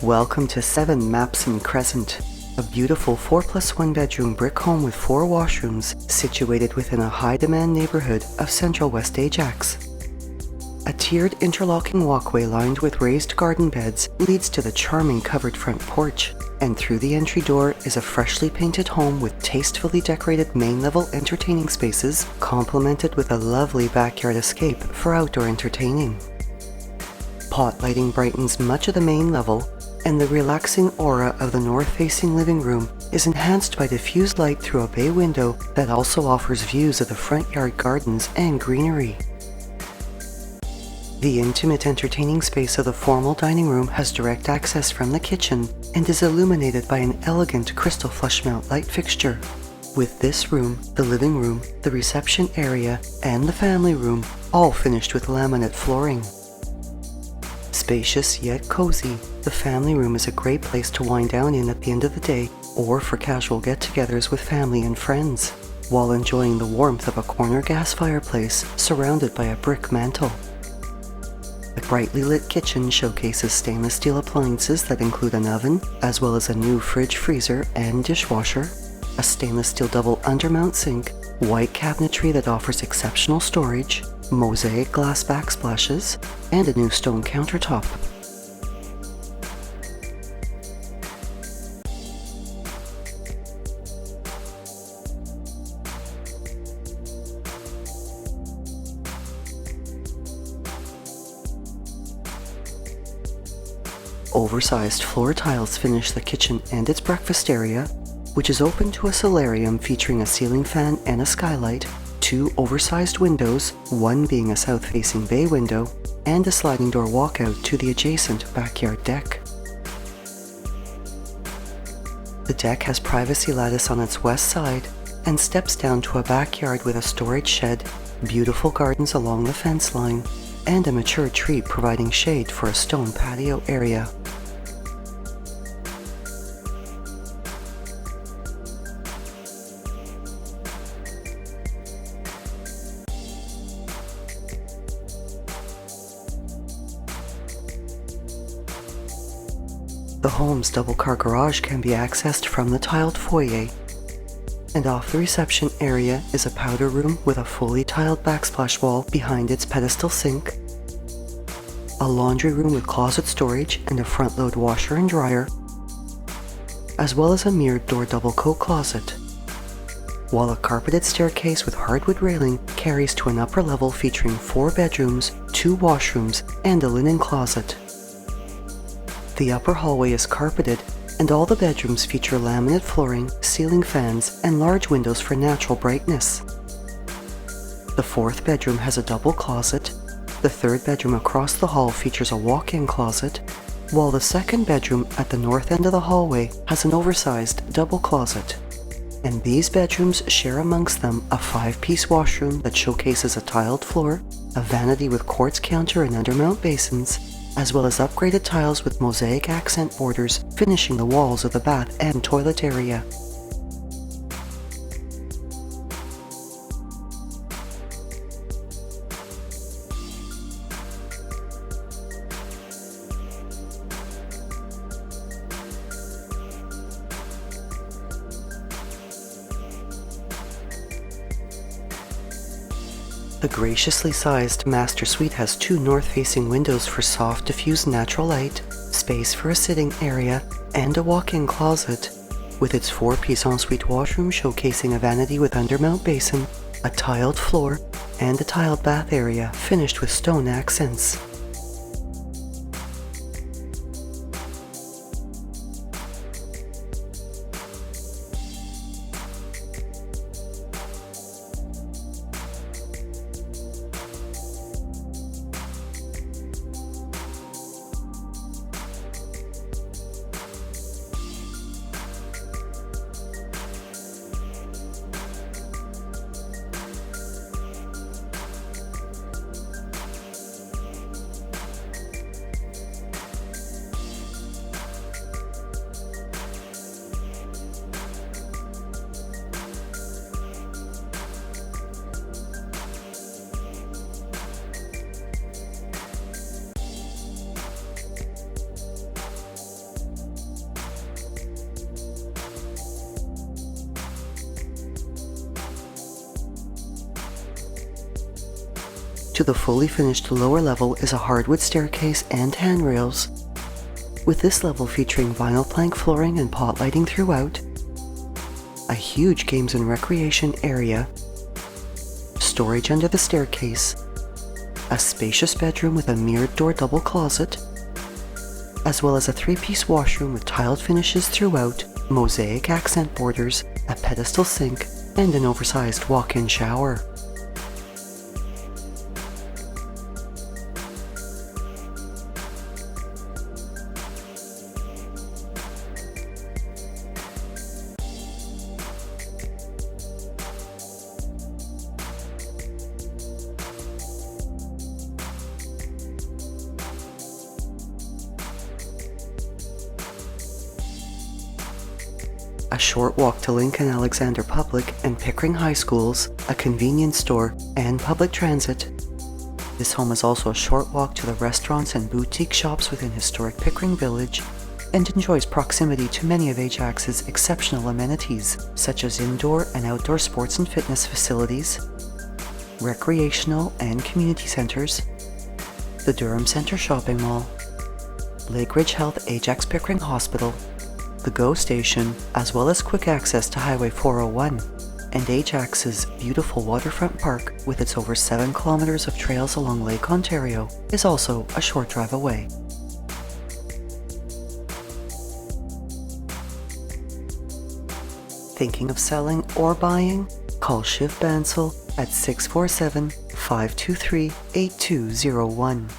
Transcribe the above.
Welcome to 7 Mapson Crescent, a beautiful 4+1 bedroom brick home with 4 washrooms situated within a high-demand neighbourhood of Central West Ajax. A tiered interlocking walkway lined with raised garden beds leads to the charming covered front porch, and through the entry door is a freshly painted home with tastefully decorated main-level entertaining spaces complemented with a lovely backyard escape for outdoor entertaining. Pot lighting brightens much of the main level, and the relaxing aura of the north-facing living room is enhanced by diffused light through a bay window that also offers views of the front yard gardens and greenery. The intimate entertaining space of the formal dining room has direct access from the kitchen and is illuminated by an elegant crystal flush mount light fixture. With this room, the living room, the reception area, and the family room all finished with laminate flooring. Spacious yet cozy, the family room is a great place to wind down in at the end of the day or for casual get-togethers with family and friends, while enjoying the warmth of a corner gas fireplace surrounded by a brick mantel. The brightly lit kitchen showcases stainless steel appliances that include an oven, as well as a new fridge, freezer, and dishwasher, a stainless steel double undermount sink, white cabinetry that offers exceptional storage, mosaic glass backsplashes, and a new stone countertop. Oversized floor tiles finish the kitchen and its breakfast area, which is open to a solarium featuring a ceiling fan and a skylight, 2 oversized windows, one being a south-facing bay window, and a sliding door walkout to the adjacent backyard deck. The deck has privacy lattice on its west side and steps down to a backyard with a storage shed, beautiful gardens along the fence line, and a mature tree providing shade for a stone patio area. The home's double-car garage can be accessed from the tiled foyer, and off the reception area is a powder room with a fully tiled backsplash wall behind its pedestal sink, a laundry room with closet storage and a front-load washer and dryer, as well as a mirrored door double coat closet, while a carpeted staircase with hardwood railing carries to an upper level featuring 4 bedrooms, 2 washrooms, and a linen closet. The upper hallway is carpeted, and all the bedrooms feature laminate flooring, ceiling fans, and large windows for natural brightness. The 4th bedroom has a double closet, the 3rd bedroom across the hall features a walk-in closet, while the 2nd bedroom at the north end of the hallway has an oversized double closet. And these bedrooms share amongst them a 5-piece washroom that showcases a tiled floor, a vanity with quartz counter and undermount basins, as well as upgraded tiles with mosaic accent borders finishing the walls of the bath and toilet area. The graciously sized master suite has 2 north-facing windows for soft, diffused natural light, space for a sitting area, and a walk-in closet, with its 4-piece ensuite washroom showcasing a vanity with undermount basin, a tiled floor, and a tiled bath area finished with stone accents. To the fully finished lower level is a hardwood staircase and handrails, with this level featuring vinyl plank flooring and pot lighting throughout, a huge games and recreation area, storage under the staircase, a spacious bedroom with a mirrored door double closet, as well as a 3-piece washroom with tiled finishes throughout, mosaic accent borders, a pedestal sink, and an oversized walk-in shower. A short walk to Lincoln Alexander Public and Pickering High Schools, a convenience store, and public transit. This home is also a short walk to the restaurants and boutique shops within historic Pickering Village, and enjoys proximity to many of Ajax's exceptional amenities, such as indoor and outdoor sports and fitness facilities, recreational and community centers, the Durham Center Shopping Mall, Lakeridge Health Ajax Pickering Hospital, the GO Station, as well as quick access to Highway 401, and Ajax's beautiful waterfront park with its over 7 kilometers of trails along Lake Ontario is also a short drive away. Thinking of selling or buying? Call Shiv Bansal at 647-523-8201.